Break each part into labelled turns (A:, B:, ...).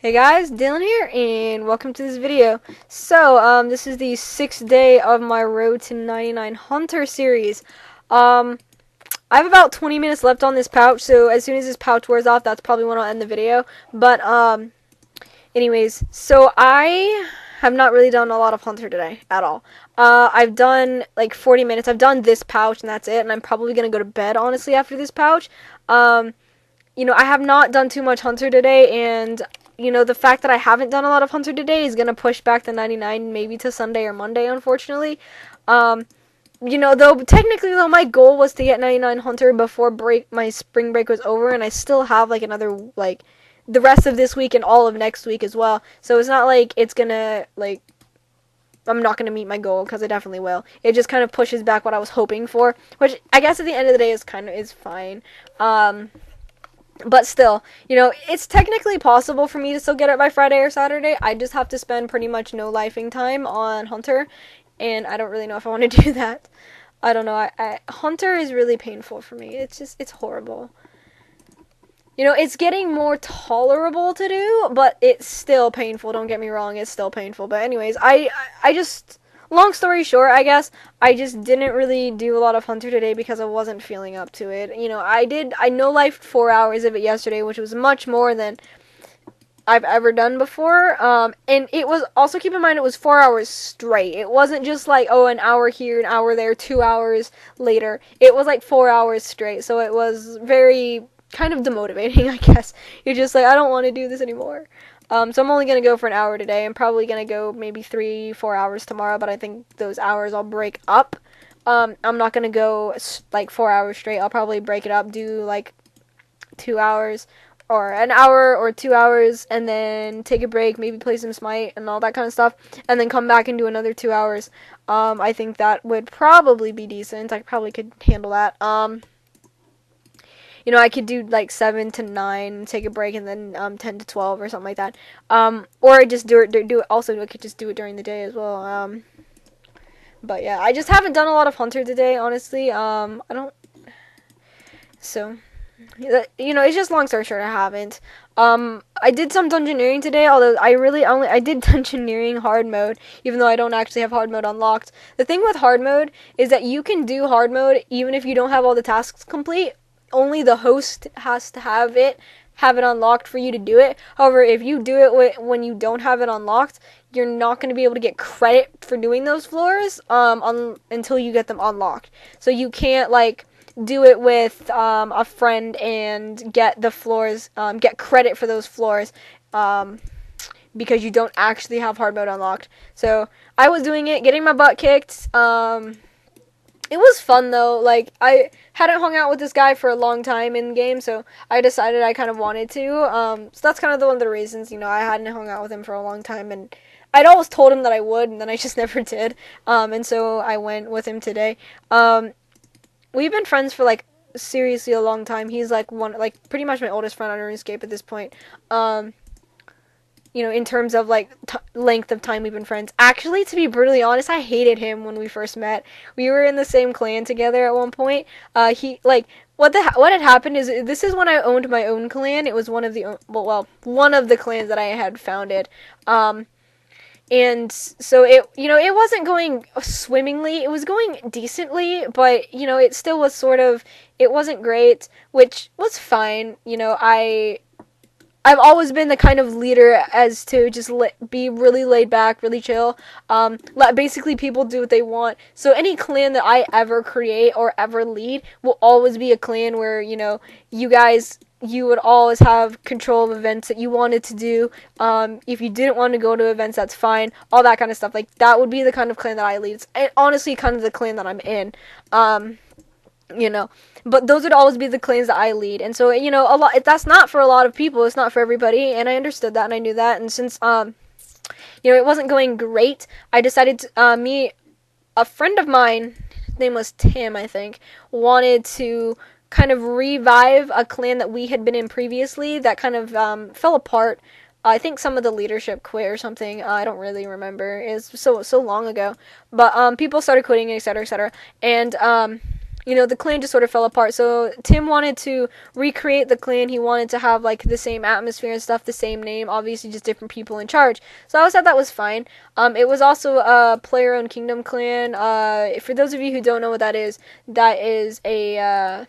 A: Hey guys, Dylan here, and welcome to this video. So, this is the 6th day of my Road to 99 Hunter series. I have about 20 minutes left on this pouch, so as soon as this pouch wears off, that's probably when I'll end the video. But, anyways, so I have not really done a lot of Hunter today, at all. I've done, like, 40 minutes. I've done this pouch, and that's it, and I'm probably gonna go to bed, honestly, after this pouch. I have not done too much Hunter today, and the fact that I haven't done a lot of Hunter today is going to push back the 99 maybe to Sunday or Monday, unfortunately. Technically, my goal was to get 99 Hunter before my spring break was over, and I still have, another, the rest of this week and all of next week as well. So it's not like it's going to, I'm not going to meet my goal, because I definitely will. It just kind of pushes back what I was hoping for, which I guess at the end of the day is fine. But still, it's technically possible for me to still get it by Friday or Saturday. I just have to spend pretty much no lifing time on Hunter, and I don't really know if I want to do that. I don't know. Hunter is really painful for me. It's horrible. It's getting more tolerable to do, but it's still painful. Don't get me wrong, it's still painful. But anyways, I just... Long story short, I guess, I just didn't really do a lot of Hunter today because I wasn't feeling up to it. I no-lifed 4 hours of it yesterday, which was much more than I've ever done before. And it was, also keep in mind, it was 4 hours straight. It wasn't just like, oh, an hour here, an hour there, 2 hours later. It was like 4 hours straight, so it was very kind of demotivating, I guess. You're just like, I don't want to do this anymore. So I'm only going to go for an hour today. I'm probably going to go maybe 3-4 hours tomorrow, but I think those hours I'll break up. I'm not going to go, 4 hours straight. I'll probably break it up, do, 2 hours, or an hour or 2 hours, and then take a break, maybe play some Smite and all that kind of stuff, and then come back and do another 2 hours. I think that would probably be decent. I probably could handle that. I could do 7 to 9, take a break, and then 10 to 12 or something like that. Or just do it. Also, I could just do it during the day as well. But yeah, I just haven't done a lot of Hunter today, honestly. I don't. So, it's just long story short, I haven't. I did some dungeoneering today, although I did dungeoneering hard mode, even though I don't actually have hard mode unlocked. The thing with hard mode is that you can do hard mode even if you don't have all the tasks complete. Only the host has to have it unlocked for you to do it. However, if you do it when you don't have it unlocked, you're not going to be able to get credit for doing those floors until you get them unlocked. So you can't do it with a friend and get the floors, get credit for those floors, because you don't actually have hard mode unlocked. So I was doing it, getting my butt kicked. It was fun, though. I hadn't hung out with this guy for a long time in the game, so I decided I kind of wanted to. So that's kind of one of the reasons, I hadn't hung out with him for a long time, and I'd always told him that I would, and then I just never did. And so I went with him today. We've been friends for, seriously a long time. He's, pretty much my oldest friend on RuneScape at this point. In terms of, length of time we've been friends. Actually, to be brutally honest, I hated him when we first met. We were in the same clan together at one point. What had happened is, this is when I owned my own clan. It was one of the clans that I had founded. And so it wasn't going swimmingly. It was going decently, but, it still was it wasn't great, which was fine. I've always been the kind of leader as to just be really laid back, really chill. Let basically people do what they want. So any clan that I ever create or ever lead will always be a clan where, you would always have control of events that you wanted to do. If you didn't want to go to events, that's fine. All that kind of stuff. That would be the kind of clan that I lead. It's honestly kind of the clan that I'm in. But those would always be the clans that I lead. And so, that's not for a lot of people. It's not for everybody. And I understood that and I knew that. And since, it wasn't going great, I decided to, a friend of mine, his name was Tim, I think, wanted to kind of revive a clan that we had been in previously that kind of, fell apart. I think some of the leadership quit or something. I don't really remember. It's so long ago. But, people started quitting, etc., etc. And, the clan just sort of fell apart. So Tim wanted to recreate the clan. He wanted to have like the same atmosphere and stuff, the same name, obviously just different people in charge. So I said that was fine. It was also a player-owned kingdom clan. For those of you who don't know what that is a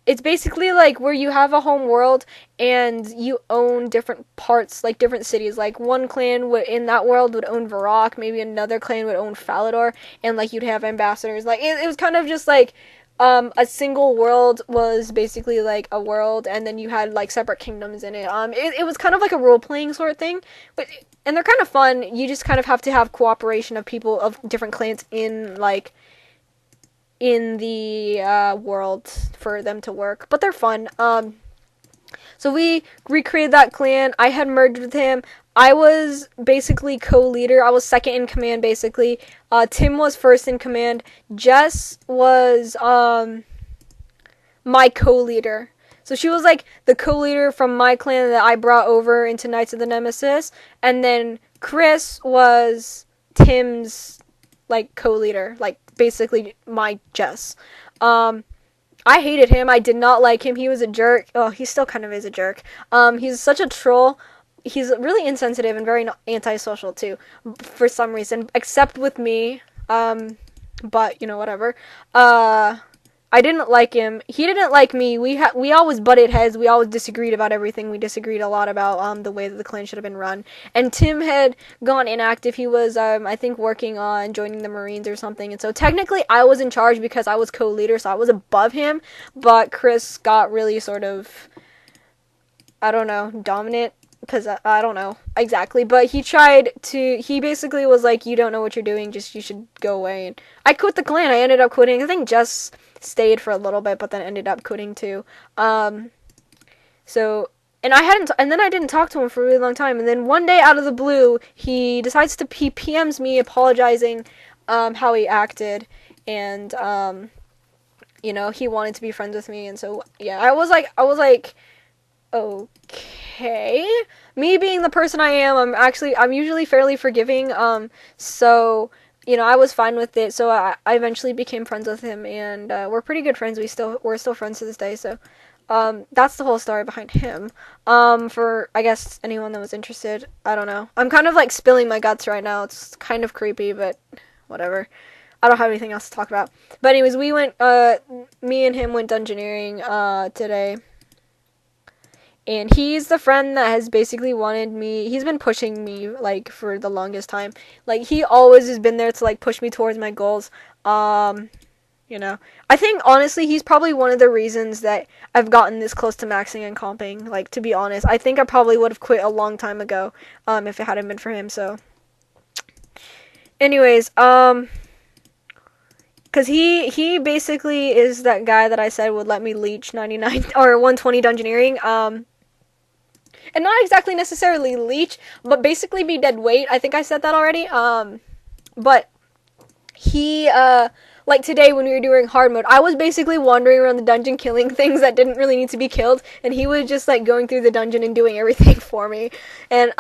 A: it's basically like where you have a home world and you own different parts, like different cities. Like one clan in that world would own Varrock, maybe another clan would own Falador, and like you'd have ambassadors. Like it was kind of just like a single world was basically like a world, and then you had like separate kingdoms in it. It was kind of like a role playing sort of thing, and they're kind of fun. You just kind of have to have cooperation of people of different clans in the world for them to work, but they're fun. So we recreated that clan. I had merged with him. I was basically co-leader. I was second in command, basically. Tim was first in command. Jess was my co-leader. So she was like the co-leader from my clan that I brought over into Knights of the Nemesis, and then Chris was Tim's like co-leader, like basically my Jess. I hated him. I did not like him. He was a jerk. Oh, he still kind of is a jerk. He's such a troll. He's really insensitive and very antisocial too, for some reason, except with me. But whatever. I didn't like him. He didn't like me. We always butted heads. We always disagreed about everything. We disagreed a lot about the way that the clan should have been run. And Tim had gone inactive. He was I think working on joining the Marines or something. And so technically I was in charge because I was co-leader, so I was above him. But Chris got really sort of, I don't know, dominant. Because I don't know exactly, but he basically was like, you don't know what you're doing, you should go away. And I quit the clan. I ended up quitting. I think Jess stayed for a little bit, but then ended up quitting too. And then I didn't talk to him for a really long time. And then one day out of the blue, he decides to, he PMs me apologizing, how he acted. And, he wanted to be friends with me. And so, yeah, I was like, okay. Me being the person I am, I'm usually fairly forgiving, so, I was fine with it, so I eventually became friends with him, and, we're pretty good friends. We're still friends to this day, so, that's the whole story behind him. For, I guess, anyone that was interested, I don't know. I'm kind of, like, spilling my guts right now. It's kind of creepy, but whatever. I don't have anything else to talk about. But anyways, me and him went dungeoneering, today. And he's the friend that has basically wanted me, he's been pushing me, like, for the longest time. Like, he always has been there to, like, push me towards my goals. I think, honestly, he's probably one of the reasons that I've gotten this close to maxing and comping. Like, to be honest, I think I probably would have quit a long time ago, if it hadn't been for him, so. Anyways, because he basically is that guy that I said would let me leech 99, or 120 dungeoneering, and not exactly necessarily leech, but basically be dead weight. I think I said that already. But he, like today when we were doing hard mode, I was basically wandering around the dungeon killing things that didn't really need to be killed, and he was just like going through the dungeon and doing everything for me. And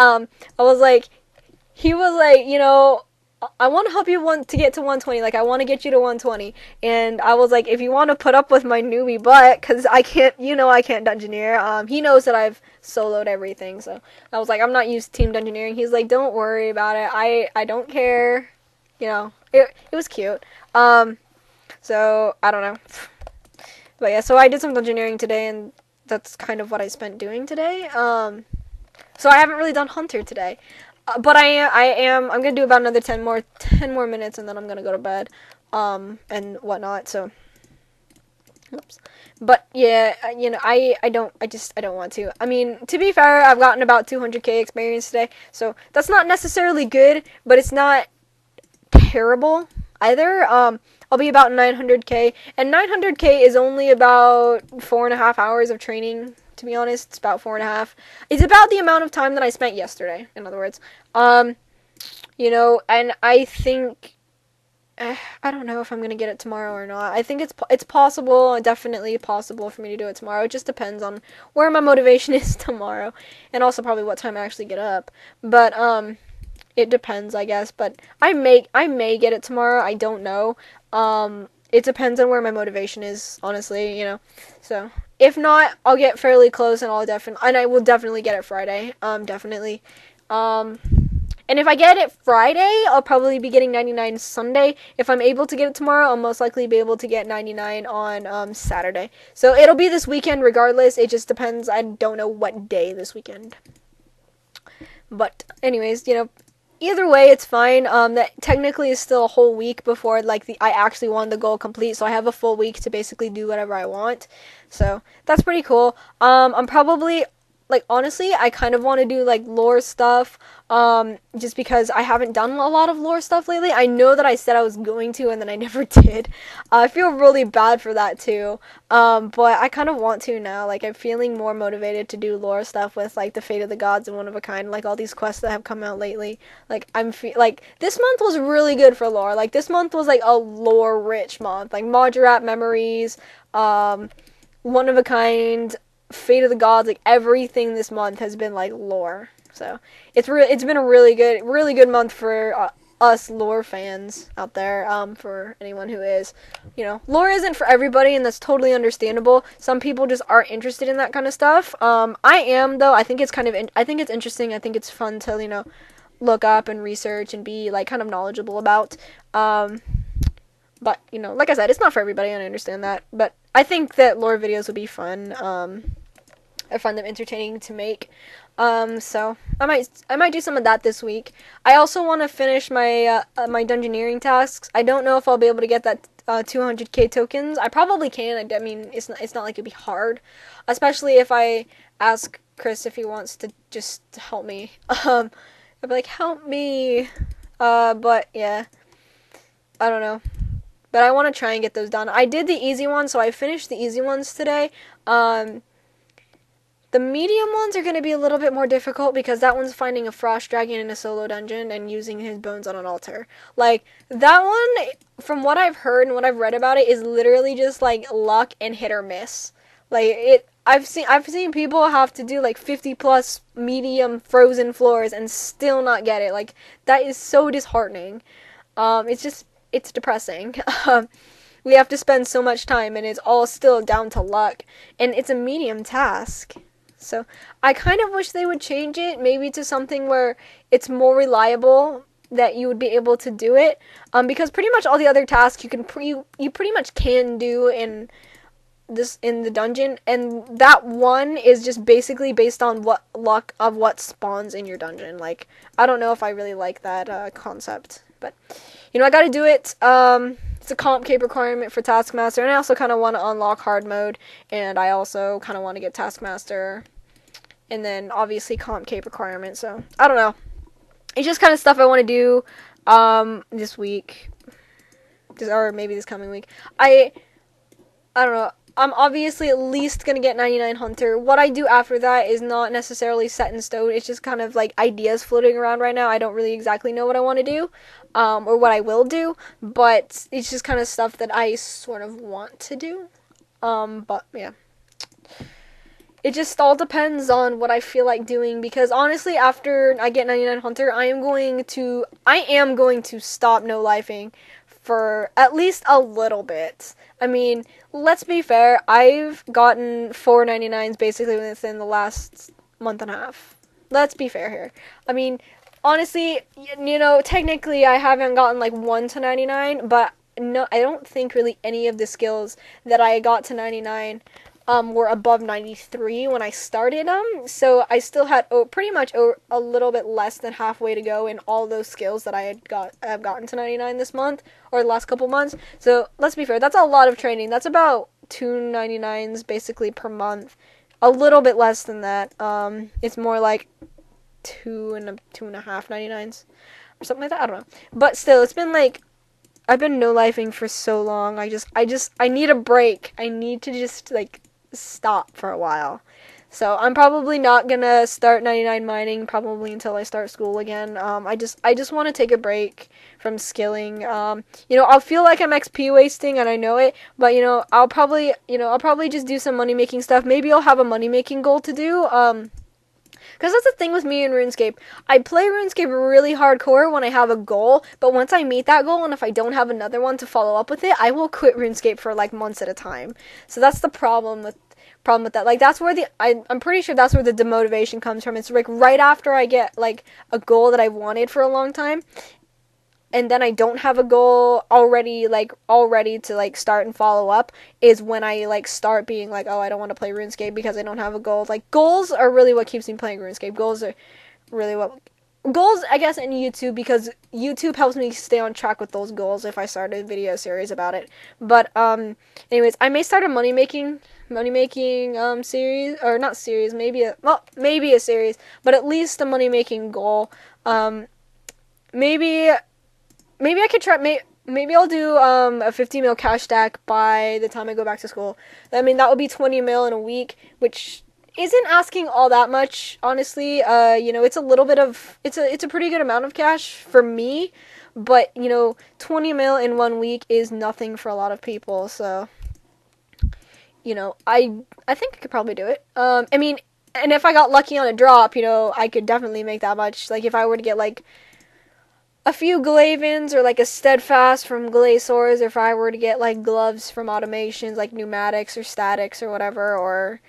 A: he was like, I want to help you to get to 120. Like, I want to get you to 120. And I was like, if you want to put up with my newbie butt, because I can't, I can't dungeoneer. He knows that I've soloed everything. So I was like, I'm not used to team dungeoneering. He's like, don't worry about it. I don't care. It was cute. So I don't know. But yeah, so I did some dungeoneering today, and that's kind of what I spent doing today. So I haven't really done Hunter today. But I'm gonna do about another 10 more minutes, and then I'm gonna go to bed, and whatnot, so, oops. But, yeah, I don't want to. I mean, to be fair, I've gotten about 200k experience today, so that's not necessarily good, but it's not terrible, either. I'll be about 900k, and 900k is only about 4.5 hours of training. To be honest, it's about 4.5. It's about the amount of time that I spent yesterday, in other words. And I think, I don't know if I'm going to get it tomorrow or not. I think it's possible, definitely possible for me to do it tomorrow. It just depends on where my motivation is tomorrow, and also probably what time I actually get up. But, it depends, I guess, but I may get it tomorrow. I don't know. it depends on where my motivation is, honestly, you know. So if not, I'll get fairly close, and I will definitely get it Friday. Definitely. Um, and if I get it Friday, I'll probably be getting 99 Sunday. If I'm able to get it tomorrow, I'll most likely be able to get 99 on Saturday. So it'll be this weekend regardless. It just depends. I don't know what day this weekend. But anyways, you know, either way, it's fine. That technically is still a whole week before I actually want the goal complete. So I have a full week to basically do whatever I want. So that's pretty cool. I'm probably honestly, I kind of want to do lore stuff, just because I haven't done a lot of lore stuff lately. I know that I said I was going to, and then I never did. I feel really bad for that too, but I kind of want to now. I'm feeling more motivated to do lore stuff with the Fate of the Gods and One of a Kind, all these quests that have come out lately. This month was really good for lore. This month was a lore rich month. Majorat Memories, One of a Kind, Fate of the Gods, everything this month has been lore. So it's been a really good month for us lore fans out there. For anyone who is, you know, lore isn't for everybody, and that's totally understandable. Some people just aren't interested in that kind of stuff. I am, though. I think it's I think it's interesting. I think it's fun to, you know, look up and research and be kind of knowledgeable about. But you know, like I said, it's not for everybody, and I understand that. But I think that lore videos would be fun. I find them entertaining to make. So I might do some of that this week. I also want to finish my my dungeoneering tasks. I don't know if I'll be able to get that 200k tokens. I probably can. I mean, it's not like it'd be hard, especially if I ask Chris if he wants to just help me. I'd be like, help me. But yeah, I don't know. But I want to try and get those done. I did the easy ones, so I finished the easy ones today. The medium ones are going to be a little bit more difficult because that one's finding a frost dragon in a solo dungeon and using his bones on an altar. That one, from what I've heard and what I've read about it, is literally just luck and hit or miss. I've seen people have to do 50 plus medium frozen floors and still not get it. That is so disheartening. It's depressing. We have to spend so much time, and it's all still down to luck, and it's a medium task. So I kind of wish they would change it, maybe to something where it's more reliable, that you would be able to do it. Because pretty much all the other tasks you pretty much can do in the dungeon, and that one is just basically based on what spawns in your dungeon. I don't know if I really like that concept, but you know, I gotta do it. It's a comp cape requirement for Taskmaster, and I also kind of want to unlock hard mode, and I also kind of want to get Taskmaster, and then obviously comp cape requirement. So I don't know. It's just kind of stuff I want to do this week, or maybe this coming week. I don't know. I'm obviously at least going to get 99 Hunter. What I do after that is not necessarily set in stone. It's just kind of ideas floating around right now. I don't really exactly know what I want to do, or what I will do, but it's just kind of stuff that I sort of want to do. But yeah. It just all depends on what I feel like doing, because honestly, after I get 99 Hunter, I am going to stop no-lifing for at least a little bit. I mean, let's be fair, I've gotten 4 99s basically within the last month and a half. Let's be fair here. I mean, honestly, you know, technically I haven't gotten 1 to 99, but no, I don't think really any of the skills that I got to 99 were above 93 when I started them, so I still had pretty much a little bit less than halfway to go in all those skills that I've gotten to 99 this month, or the last couple months. So let's be fair, that's a lot of training. That's about 2 99s basically per month, a little bit less than that. It's more like 2.5 99s or something like that. I don't know, but still, it's been I've been no-lifing for so long. I need a break. I need to just stop for a while. So I'm probably not gonna start 99 mining probably until I start school again. I just want to take a break from skilling. You know, I'll feel like I'm XP wasting, and I know it, but you know, I'll probably just do some money making stuff. Maybe I'll have a money making goal to do. Because that's the thing with me in RuneScape. I play RuneScape really hardcore when I have a goal, but once I meet that goal and if I don't have another one to follow up with it, I will quit RuneScape for like months at a time. So that's the problem with that. Like that's where I'm pretty sure that's where the demotivation comes from. It's like right after I get like a goal that I've wanted for a long time, and then I don't have a goal already to like start and follow up, is when I like start being like, oh, I don't want to play RuneScape because I don't have a goal. Like goals are really what keeps me playing RuneScape. Goals, I guess, in YouTube, because YouTube helps me stay on track with those goals if I start a video series about it. But anyways, I may start a money making series, or not series, maybe a series, but at least a money making goal. Maybe I could try. Maybe I'll do a 50 mil cash stack by the time I go back to school. I mean, that would be 20 mil in a week, which isn't asking all that much, honestly. It's a little bit of it's a pretty good amount of cash for me, but 20 mil in 1 week is nothing for a lot of people. So, I think I could probably do it. I mean, and if I got lucky on a drop, I could definitely make that much. Like if I were to get like a few Glavins or like a Steadfast from Glaciers, or if I were to get like gloves from automations like pneumatics or statics or whatever, or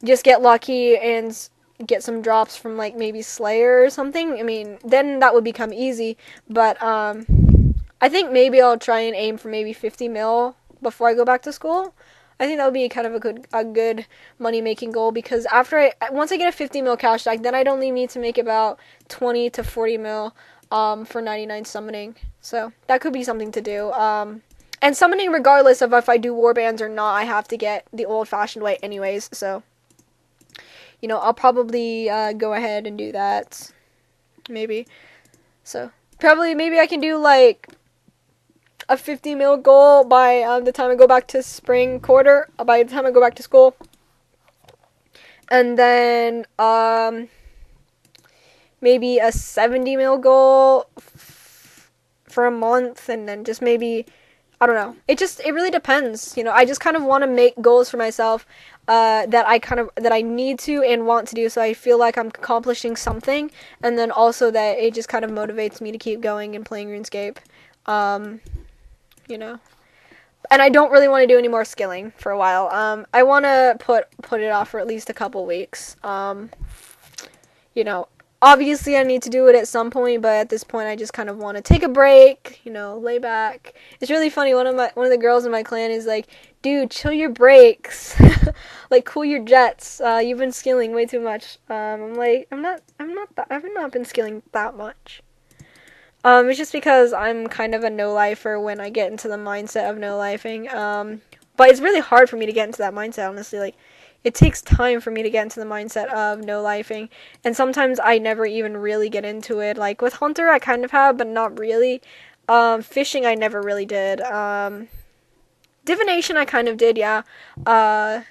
A: just get lucky and get some drops from like maybe Slayer or something, I mean, then that would become easy. But I think maybe I'll try and aim for maybe 50 mil before I go back to school. I think that would be kind of a good money making goal, because once I get a 50 mil cash stack, then I'd only need to make about 20 to 40 mil for 99 summoning. So that could be something to do. And summoning, regardless of if I do warbands or not, I have to get the old-fashioned way anyways. So, I'll probably go ahead and do that. Maybe. So, maybe I can do like a 50 mil goal by the time I go back to spring quarter, by the time I go back to school. And then, maybe a 70 mil goal for a month, and then just maybe, I don't know. It really depends. I just kind of want to make goals for myself that I need to and want to do, so I feel like I'm accomplishing something, and then also that it just kind of motivates me to keep going and playing RuneScape. And I don't really want to do any more skilling for a while. I want to put it off for at least a couple weeks. Obviously I need to do it at some point, but at this point I just kind of want to take a break, lay back. It's really funny. One of the girls in my clan is like, dude, chill your brakes. Like, cool your jets. You've been skilling way too much. I'm like, I've not been skilling that much. It's just because I'm kind of a no-lifer when I get into the mindset of no-lifing. But it's really hard for me to get into that mindset, honestly. Like, it takes time for me to get into the mindset of no-lifing, and sometimes I never even really get into it. Like, with Hunter, I kind of have, but not really. Fishing, I never really did. Divination, I kind of did, yeah. But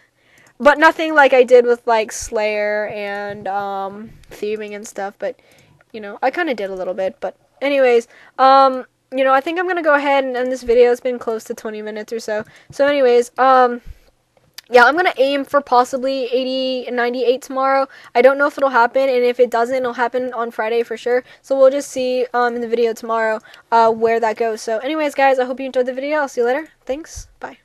A: nothing like I did with, like, Slayer and, thieving and stuff, but, I kind of did a little bit, but anyways, I think I'm gonna go ahead and end this video. It's been close to 20 minutes or so. So anyways, yeah, I'm going to aim for possibly 80 and 98 tomorrow. I don't know if it'll happen, and if it doesn't, it'll happen on Friday for sure. So we'll just see in the video tomorrow where that goes. So anyways, guys, I hope you enjoyed the video. I'll see you later. Thanks. Bye.